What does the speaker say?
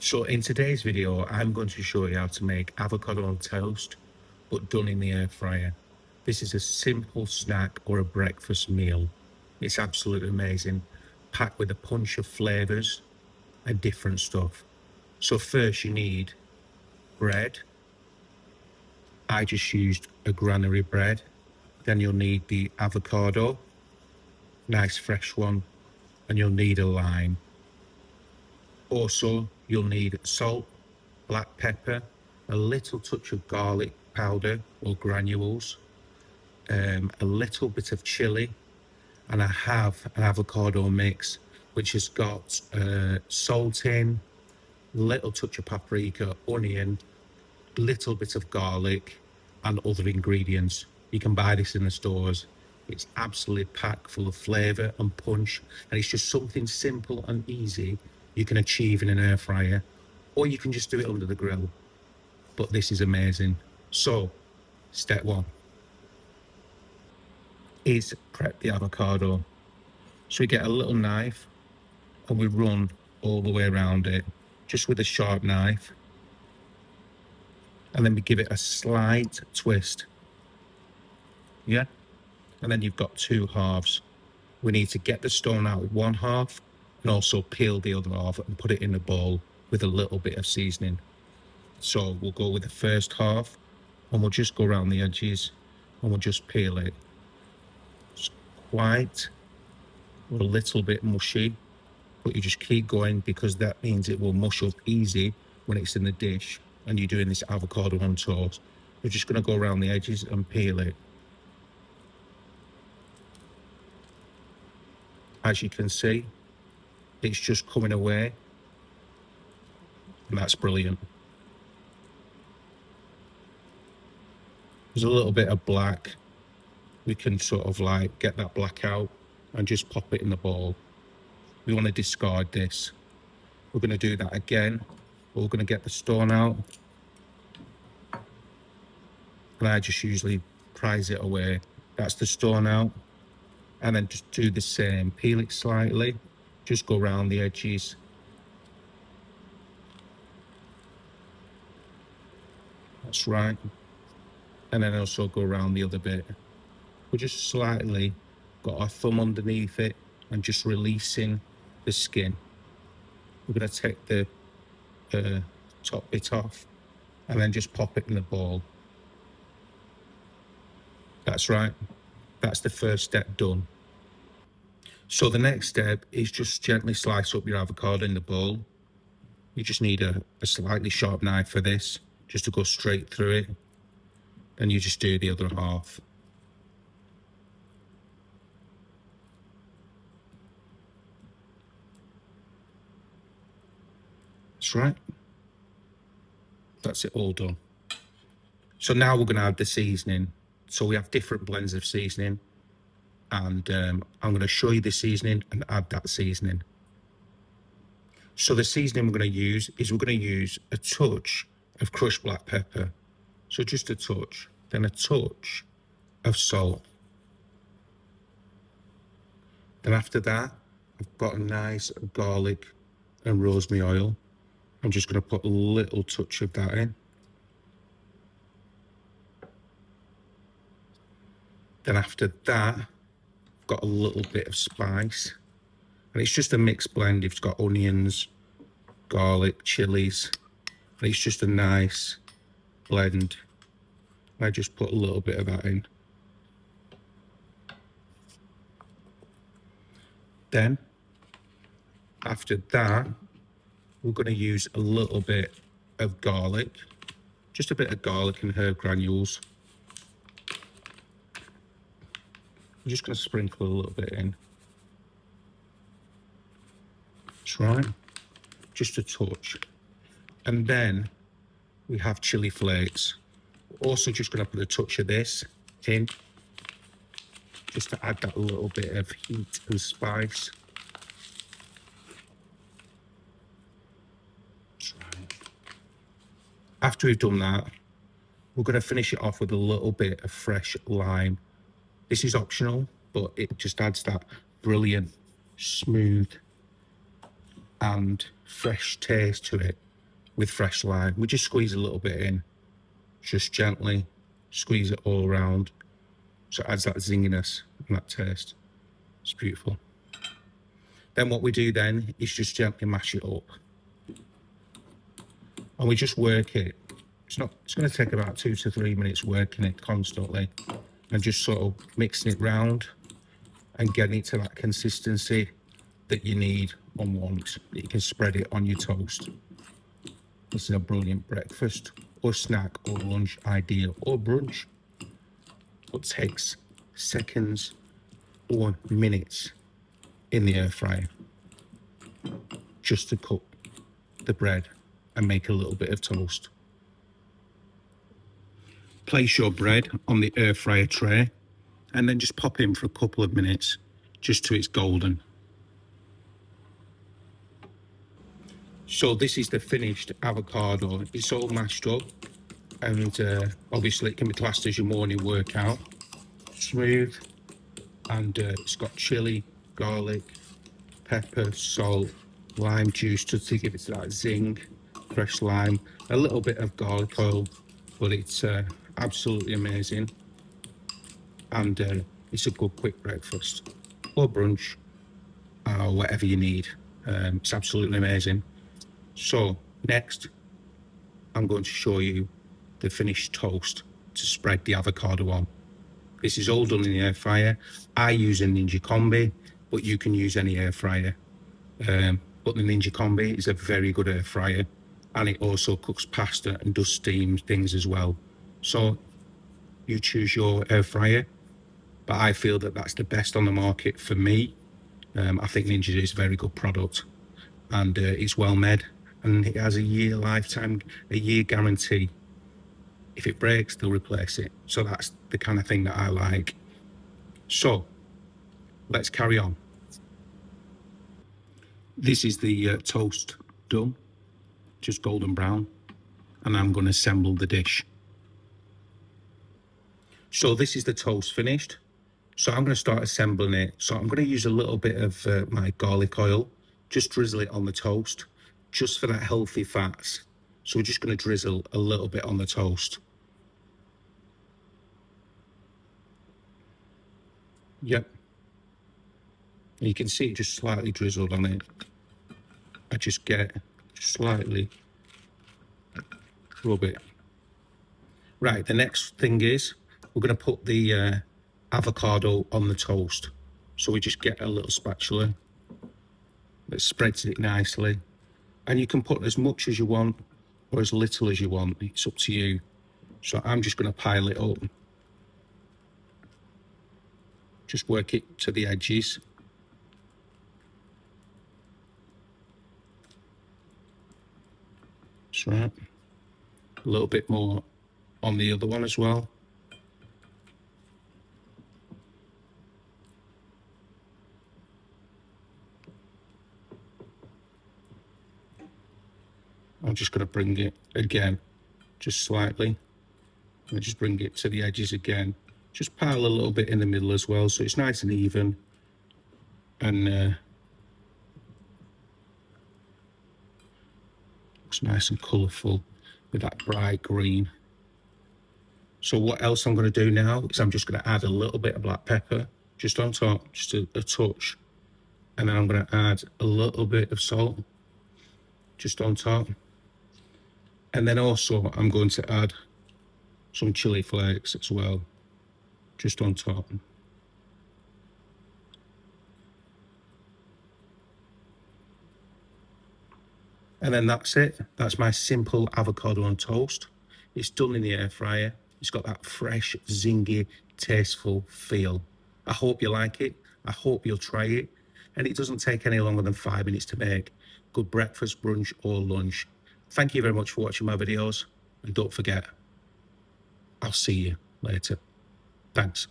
So in today's video, I'm going to show you how to make avocado on toast, but done in the air fryer. This is a simple snack or a breakfast meal. It's absolutely amazing, packed with a punch of flavors and different stuff. So first you need bread. I just used a granary bread. Then you'll need the avocado, nice fresh one, and you'll need a lime. Also, you'll need salt, black pepper, a little touch of garlic powder or granules, a little bit of chili, and I have an avocado mix which has got salt in, little touch of paprika, onion, little bit of garlic, and other ingredients. You can buy this in the stores. It's absolutely packed full of flavour and punch, and it's just something simple and easy you can achieve in an air fryer, or you can just do it under the grill. But this is amazing. So, step one is prep the avocado. So we get a little knife and we run all the way around it, just with a sharp knife. And then we give it a slight twist. Yeah? And then you've got two halves. We need to get the stone out of one half and also peel the other half and put it in a bowl with a little bit of seasoning. So we'll go with the first half and we'll just go around the edges and we'll just peel it. It's quite a little bit mushy, but you just keep going because that means it will mush up easy when it's in the dish and you're doing this avocado on toast. You're just going to go around the edges and peel it. As you can see, it's just coming away, and that's brilliant. There's a little bit of black. We can sort of like get that black out and just pop it in the bowl. We want to discard this. We're going to do that again. We're going to get the stone out. And I just usually prise it away. That's the stone out. And then just do the same. Peel it slightly. Just go around the edges. That's right. And then also go around the other bit. We're just slightly got our thumb underneath it and just releasing the skin. We're going to take the top bit off and then just pop it in the bowl. That's right. That's the first step done. So the next step is just gently slice up your avocado in the bowl. You just need a slightly sharp knife for this, just to go straight through it. And you just do the other half. That's right. That's it all done. So now we're going to add the seasoning. So we have different blends of seasoning. And I'm going to show you the seasoning and add that seasoning. So the seasoning we're going to use is we're going to use a touch of crushed black pepper. So just a touch. Then a touch of salt. Then after that, I've got a nice garlic and rosemary oil. I'm just going to put a little touch of that in. Then after that, I've got a little bit of spice. And it's just a mixed blend. It's got onions, garlic, chilies. And it's just a nice blend. I just put a little bit of that in. Then, after that, we're going to use a little bit of garlic. Just a bit of garlic and herb granules. I'm just going to sprinkle a little bit in. That's right. Just a touch. And then we have chili flakes. We're also just going to put a touch of this in, just to add that little bit of heat and spice. That's right. After we've done that, we're going to finish it off with a little bit of fresh lime. This is optional, but it just adds that brilliant, smooth and fresh taste to it. with fresh lime. We just squeeze a little bit in, just gently squeeze it all around, so it adds that zinginess and that taste. It's beautiful. Then what we do then is just gently mash it up, and we just work it. It's going to take about 2 to 3 minutes working it constantly, and just sort of mixing it round and getting it to that consistency that you need and want, that you can spread it on your toast. This is a brilliant breakfast or snack or lunch idea, or brunch. It takes seconds or minutes in the air fryer just to cook the bread and make a little bit of toast. Place your bread on the air fryer tray and then just pop in for a couple of minutes just till it's golden. So this is the finished avocado. It's all mashed up, and obviously it can be classed as your morning workout. Smooth, and it's got chili, garlic, pepper, salt, lime juice just to give it that zing, fresh lime, a little bit of garlic oil, but it's absolutely amazing. And it's a good quick breakfast or brunch or whatever you need. It's absolutely amazing. So next, I'm going to show you the finished toast to spread the avocado on. This is all done in the air fryer. I use a Ninja Combi, but you can use any air fryer. But the Ninja Combi is a very good air fryer, and it also cooks pasta and does steam things as well. So you choose your air fryer, but I feel that that's the best on the market for me. I think Ninja is a very good product, and it's well made, and it has a year guarantee. If it breaks, they'll replace it. So that's the kind of thing that I like. So let's carry on. This is the toast done, just golden brown, and I'm going to assemble the dish. So this is the toast finished. So I'm going to start assembling it. So I'm going to use a little bit of my garlic oil, just drizzle it on the toast, just for that healthy fats. So we're just going to drizzle a little bit on the toast. Yep. You can see it just slightly drizzled on it. I just get slightly rub it. Right, the next thing is we're going to put the avocado on the toast. So we just get a little spatula that spreads it nicely. And you can put as much as you want or as little as you want. It's up to you. So I'm just going to pile it up. Just work it to the edges. That's right. A little bit more on the other one as well. I'm just going to bring it again, just slightly. And just bring it to the edges again. Just pile a little bit in the middle as well, so it's nice and even. And looks nice and colourful with that bright green. So what else I'm going to do now is I'm just going to add a little bit of black pepper just on top, just a touch. And then I'm going to add a little bit of salt just on top. And then also I'm going to add some chili flakes as well, just on top. And then that's it. That's my simple avocado on toast. It's done in the air fryer. It's got that fresh, zingy, tasteful feel. I hope you like it. I hope you'll try it. And it doesn't take any longer than 5 minutes to make. Good breakfast, brunch, or lunch. Thank you very much for watching my videos. And don't forget, I'll see you later. Thanks.